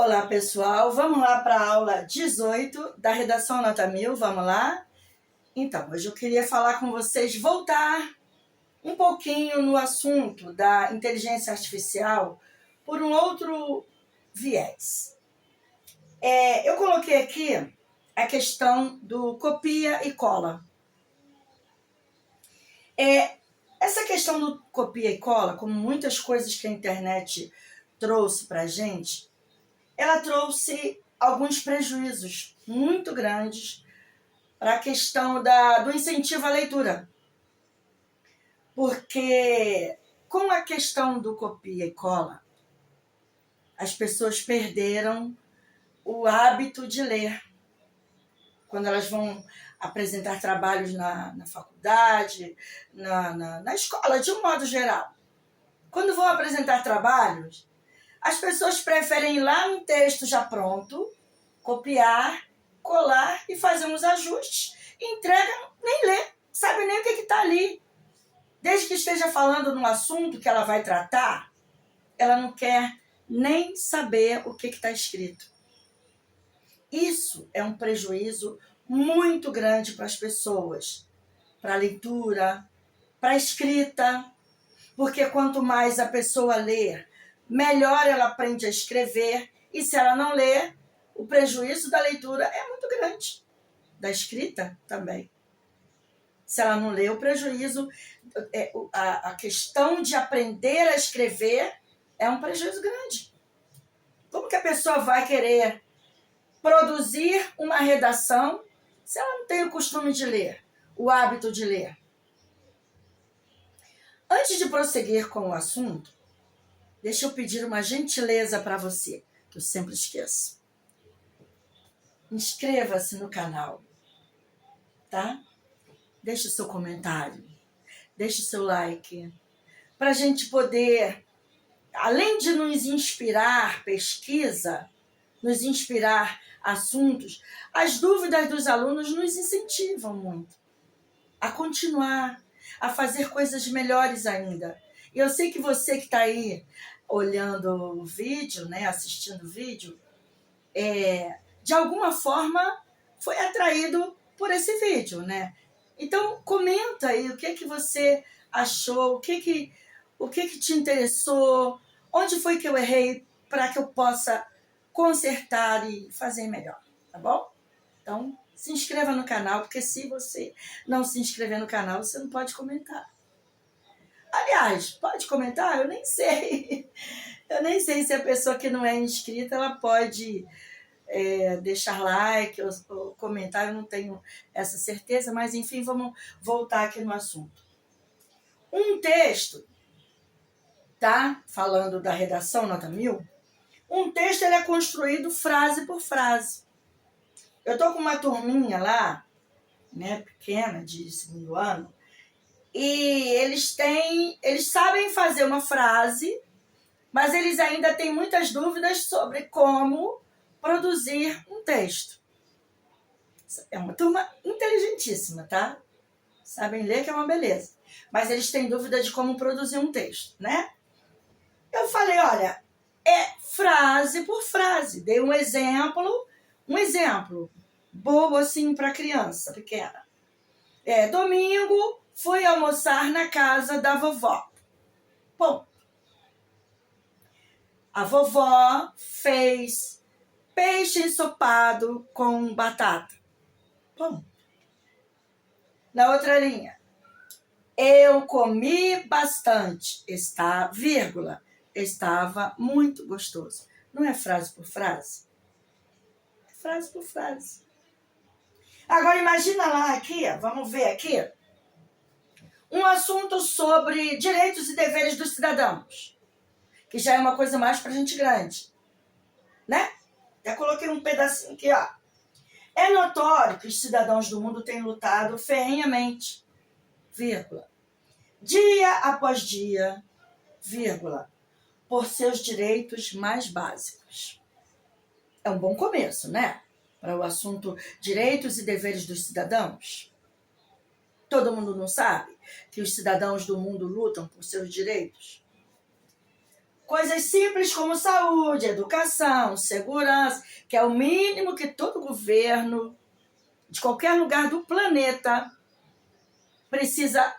Olá, pessoal. Vamos lá para a aula 18 da Redação Nota 1000. Vamos lá? Então, hoje eu queria falar com vocês, voltar um pouquinho no assunto da inteligência artificial por um outro viés. Eu coloquei aqui a questão do copia e cola. Essa questão do copia e cola, como muitas coisas que a internet trouxe para a gente, ela trouxe alguns prejuízos muito grandes para a questão do incentivo à leitura. Porque com a questão do copia e cola, as pessoas perderam o hábito de ler. Quando elas vão apresentar trabalhos na faculdade, na escola, de um modo geral. Quando vão apresentar trabalhos, as pessoas preferem ir lá no texto já pronto, copiar, colar e fazer uns ajustes, entregam, nem lê, sabe nem o que está ali. Desde que esteja falando num assunto que ela vai tratar, ela não quer nem saber o que está escrito. Isso é um prejuízo muito grande para as pessoas, para a leitura, para a escrita, porque quanto mais a pessoa lê, melhor ela aprende a escrever, e se ela não lê, o prejuízo da leitura é muito grande, da escrita também. Se ela não lê, o prejuízo, a questão de aprender a escrever é um prejuízo grande. Como que a pessoa vai querer produzir uma redação se ela não tem o costume de ler, o hábito de ler? Antes de prosseguir com o assunto, deixa eu pedir uma gentileza para você, que eu sempre esqueço. Inscreva-se no canal, tá? Deixe o seu comentário, deixe o seu like, para a gente poder, além de nos inspirar pesquisa, nos inspirar assuntos, as dúvidas dos alunos nos incentivam muito a continuar, a fazer coisas melhores ainda. E eu sei que você que está aí olhando o vídeo, né, assistindo o vídeo, de alguma forma foi atraído por esse vídeo, né? Então, comenta aí o que você achou, o que te interessou, onde foi que eu errei para que eu possa consertar e fazer melhor, tá bom? Então, se inscreva no canal, porque se você não se inscrever no canal, você não pode comentar. Aliás, pode comentar? Eu nem sei. Eu nem sei se a pessoa que não é inscrita, ela pode deixar like ou comentar, eu não tenho essa certeza, mas enfim, vamos voltar aqui no assunto. Um texto, tá? Falando da redação Nota 1000, um texto ele é construído frase por frase. Eu estou com uma turminha lá, né, pequena, de segundo ano, e eles sabem fazer uma frase, mas eles ainda têm muitas dúvidas sobre como produzir um texto. É uma turma inteligentíssima, tá? Sabem ler, que é uma beleza. Mas eles têm dúvida de como produzir um texto, né? Eu falei, olha, é frase por frase. Dei um exemplo bobo assim para criança pequena. Domingo fui almoçar na casa da vovó. Bom, a vovó fez peixe ensopado com batata. Bom. Na outra linha, eu comi bastante, estava muito gostoso. Não é frase por frase? É frase por frase. Agora imagina lá aqui, vamos ver aqui, um assunto sobre direitos e deveres dos cidadãos, que já é uma coisa mais pra gente grande, né? Já coloquei um pedacinho aqui, ó. É notório que os cidadãos do mundo têm lutado ferrenhamente, vírgula, dia após dia, vírgula, por seus direitos mais básicos. É um bom começo, né? Para o assunto direitos e deveres dos cidadãos. Todo mundo não sabe que os cidadãos do mundo lutam por seus direitos? Coisas simples como saúde, educação, segurança, que é o mínimo que todo governo de qualquer lugar do planeta precisa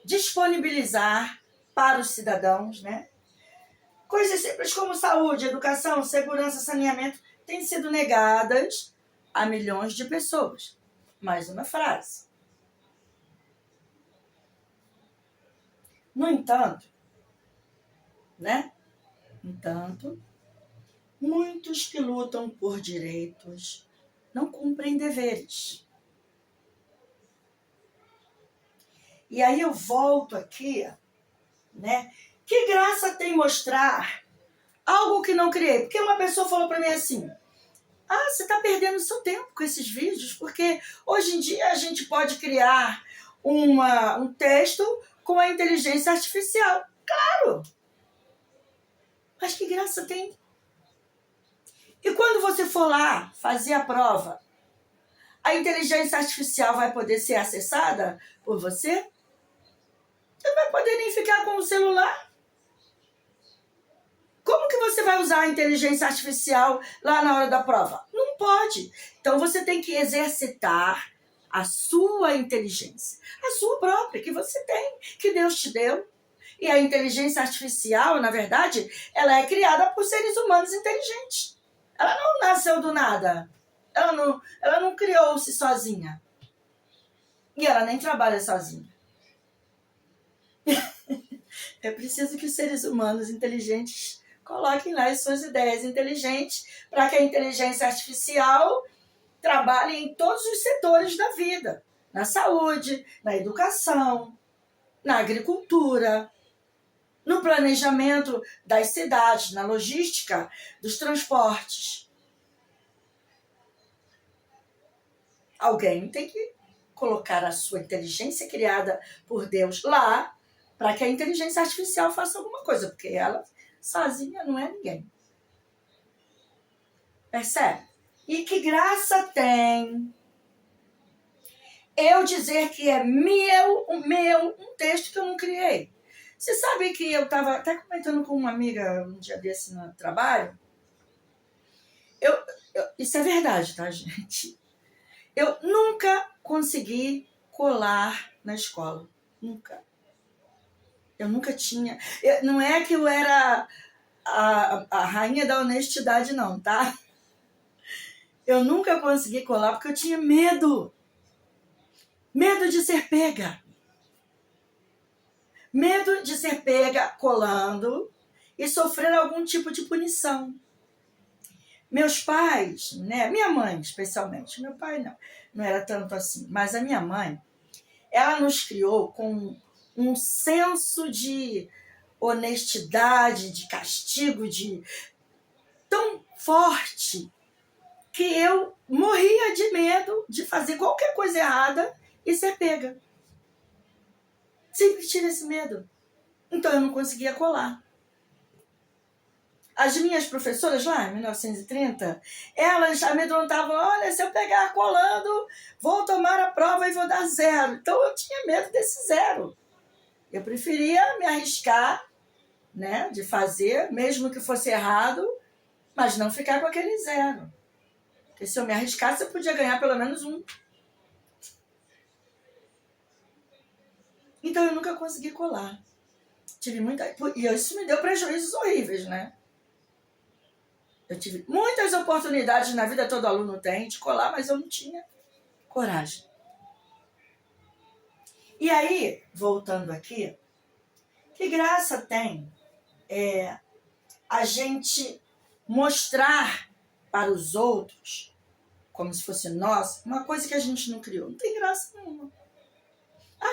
disponibilizar para os cidadãos, né? Coisas simples como saúde, educação, segurança, saneamento têm sido negadas a milhões de pessoas. Mais uma frase. No entanto, né? Entanto, muitos que lutam por direitos não cumprem deveres. E aí eu volto aqui, né? Que graça tem mostrar algo que não criei? Porque uma pessoa falou para mim assim: você está perdendo seu tempo com esses vídeos, porque hoje em dia a gente pode criar um texto com a inteligência artificial. Claro! Mas que graça tem? E quando você for lá fazer a prova, a inteligência artificial vai poder ser acessada por você? Você não vai poder nem ficar com o celular. Como que você vai usar a inteligência artificial lá na hora da prova? Não pode. Então você tem que exercitar a sua inteligência, a sua própria, que você tem, que Deus te deu. E a inteligência artificial, na verdade, ela é criada por seres humanos inteligentes. Ela não nasceu do nada. Ela não criou-se sozinha. E ela nem trabalha sozinha. É preciso que os seres humanos inteligentes coloquem lá as suas ideias inteligentes para que a inteligência artificial trabalhe em todos os setores da vida. Na saúde, na educação, na agricultura, no planejamento das cidades, na logística dos transportes. Alguém tem que colocar a sua inteligência criada por Deus lá para que a inteligência artificial faça alguma coisa, porque ela sozinha não é ninguém. Percebe? E que graça tem eu dizer que é um texto que eu não criei. Você sabe que eu estava até comentando com uma amiga um dia desse no trabalho? Isso é verdade, tá, gente? Eu nunca consegui colar na escola. Nunca. Eu nunca tinha. Não é que eu era a rainha da honestidade, não, tá? Eu nunca consegui colar porque eu tinha medo. Medo de ser pega. Medo de ser pega colando e sofrer algum tipo de punição. Meus pais, né? Minha mãe especialmente, meu pai não era tanto assim, mas a minha mãe, ela nos criou com um senso de honestidade, de castigo, tão forte que eu morria de medo de fazer qualquer coisa errada e ser pega. Sempre tive esse medo. Então eu não conseguia colar. As minhas professoras lá, em 1930, elas amedrontavam: olha, se eu pegar colando, vou tomar a prova e vou dar 0. Então eu tinha medo desse 0. Eu preferia me arriscar, né, de fazer, mesmo que fosse errado, mas não ficar com aquele 0. Porque se eu me arriscasse, eu podia ganhar pelo menos 1. Então eu nunca consegui colar. E isso me deu prejuízos horríveis, né? Eu tive muitas oportunidades na vida, todo aluno tem, de colar, mas eu não tinha coragem. E aí, voltando aqui, que graça tem a gente mostrar para os outros, como se fosse nosso, uma coisa que a gente não criou. Não tem graça nenhuma.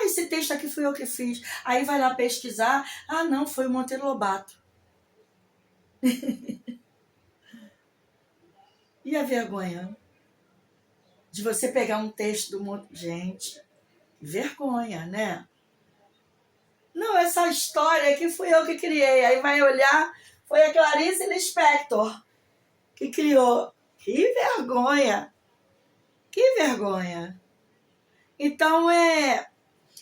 Esse texto aqui fui eu que fiz. Aí vai lá pesquisar. Não, foi o Monteiro Lobato. E a vergonha de você pegar um texto do Monteiro... Gente, vergonha, né? Não, essa história aqui fui eu que criei. Aí vai olhar, foi a Clarice Lispector que criou. Que vergonha! Que vergonha! Então,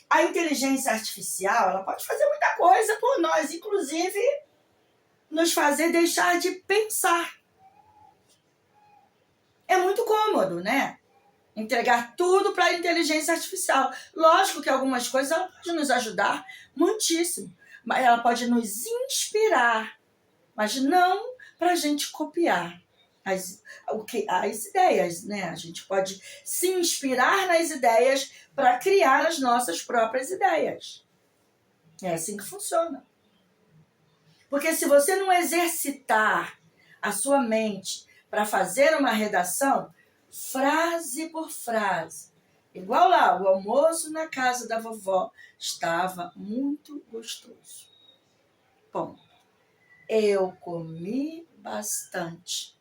a inteligência artificial, ela pode fazer muita coisa por nós, inclusive nos fazer deixar de pensar. É muito cômodo, né? Entregar tudo para a inteligência artificial. Lógico que algumas coisas ela pode nos ajudar muitíssimo, mas ela pode nos inspirar, mas não para a gente copiar as ideias, né? A gente pode se inspirar nas ideias para criar as nossas próprias ideias. É assim que funciona. Porque se você não exercitar a sua mente para fazer uma redação, frase por frase, igual lá, o almoço na casa da vovó estava muito gostoso. Bom, eu comi bastante.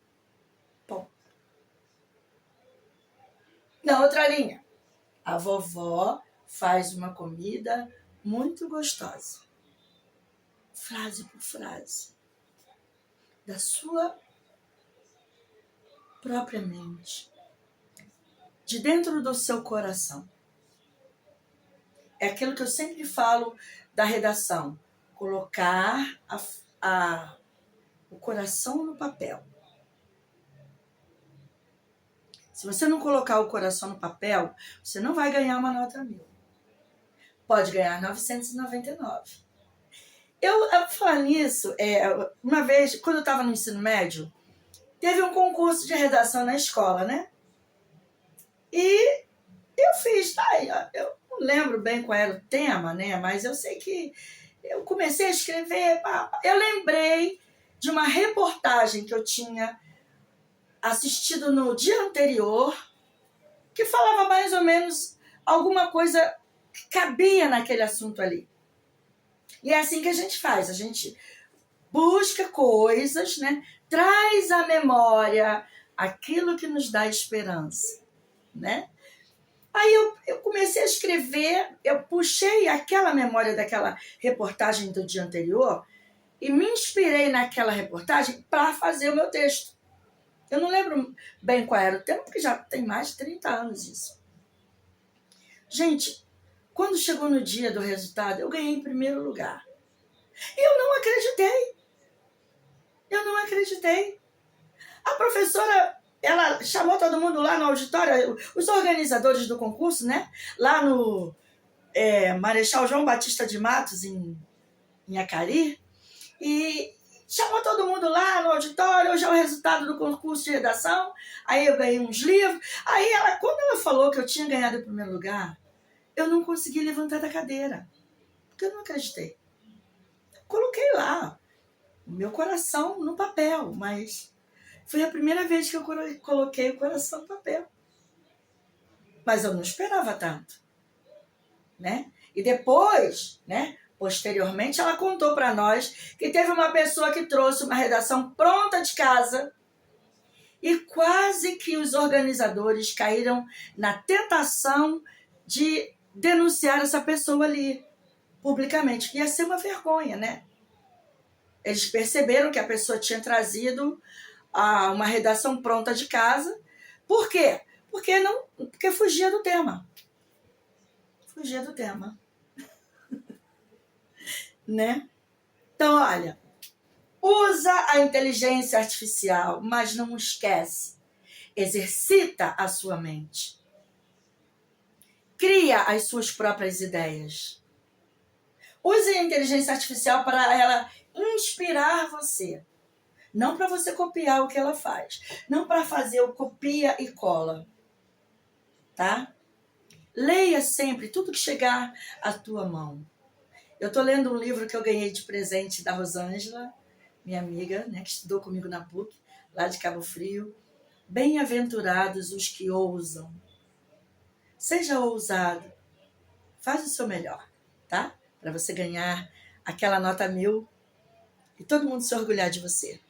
Bom. Na outra linha, a vovó faz uma comida muito gostosa. Frase por frase. Da sua própria mente. De dentro do seu coração. É aquilo que eu sempre falo da redação. Colocar o coração no papel. Se você não colocar o coração no papel, você não vai ganhar uma nota 1000. Pode ganhar 999. Eu falar nisso, uma vez, quando eu estava no ensino médio, teve um concurso de redação na escola, né? E eu fiz, eu não lembro bem qual era o tema, né? Mas eu sei que eu comecei a escrever. Eu lembrei de uma reportagem que eu tinha assistido no dia anterior, que falava mais ou menos alguma coisa que cabia naquele assunto ali. E é assim que a gente faz, a gente busca coisas, né? Traz à memória aquilo que nos dá esperança, né? Aí eu comecei a escrever, eu puxei aquela memória daquela reportagem do dia anterior e me inspirei naquela reportagem para fazer o meu texto. Eu não lembro bem qual era o tema, porque já tem mais de 30 anos isso. Gente, quando chegou no dia do resultado, eu ganhei em primeiro lugar. E eu não acreditei. A professora, ela chamou todo mundo lá no auditório, os organizadores do concurso, né? Lá no Marechal João Batista de Matos, em Acari. E chamou todo mundo lá no auditório, hoje é o resultado do concurso de redação. Aí eu ganhei uns livros. Aí quando ela falou que eu tinha ganhado o primeiro lugar, eu não consegui levantar da cadeira, porque eu não acreditei. Coloquei lá o meu coração no papel, mas foi a primeira vez que eu coloquei o coração no papel. Mas eu não esperava tanto, né? E depois, né? Posteriormente, ela contou para nós que teve uma pessoa que trouxe uma redação pronta de casa e quase que os organizadores caíram na tentação de denunciar essa pessoa ali, publicamente. Ia ser uma vergonha, né? Eles perceberam que a pessoa tinha trazido uma redação pronta de casa. Por quê? Porque fugia do tema. Né? Então, olha, usa a inteligência artificial, mas não esquece. Exercita a sua mente. Cria as suas próprias ideias. Use a inteligência artificial para ela inspirar você. Não para você copiar o que ela faz. Não para fazer o copia e cola. Tá? Leia sempre tudo que chegar à tua mão. Eu estou lendo um livro que eu ganhei de presente da Rosângela, minha amiga, né, que estudou comigo na PUC, lá de Cabo Frio. Bem-aventurados os que ousam. Seja ousado. Faz o seu melhor, tá? Para você ganhar aquela nota 1000 e todo mundo se orgulhar de você.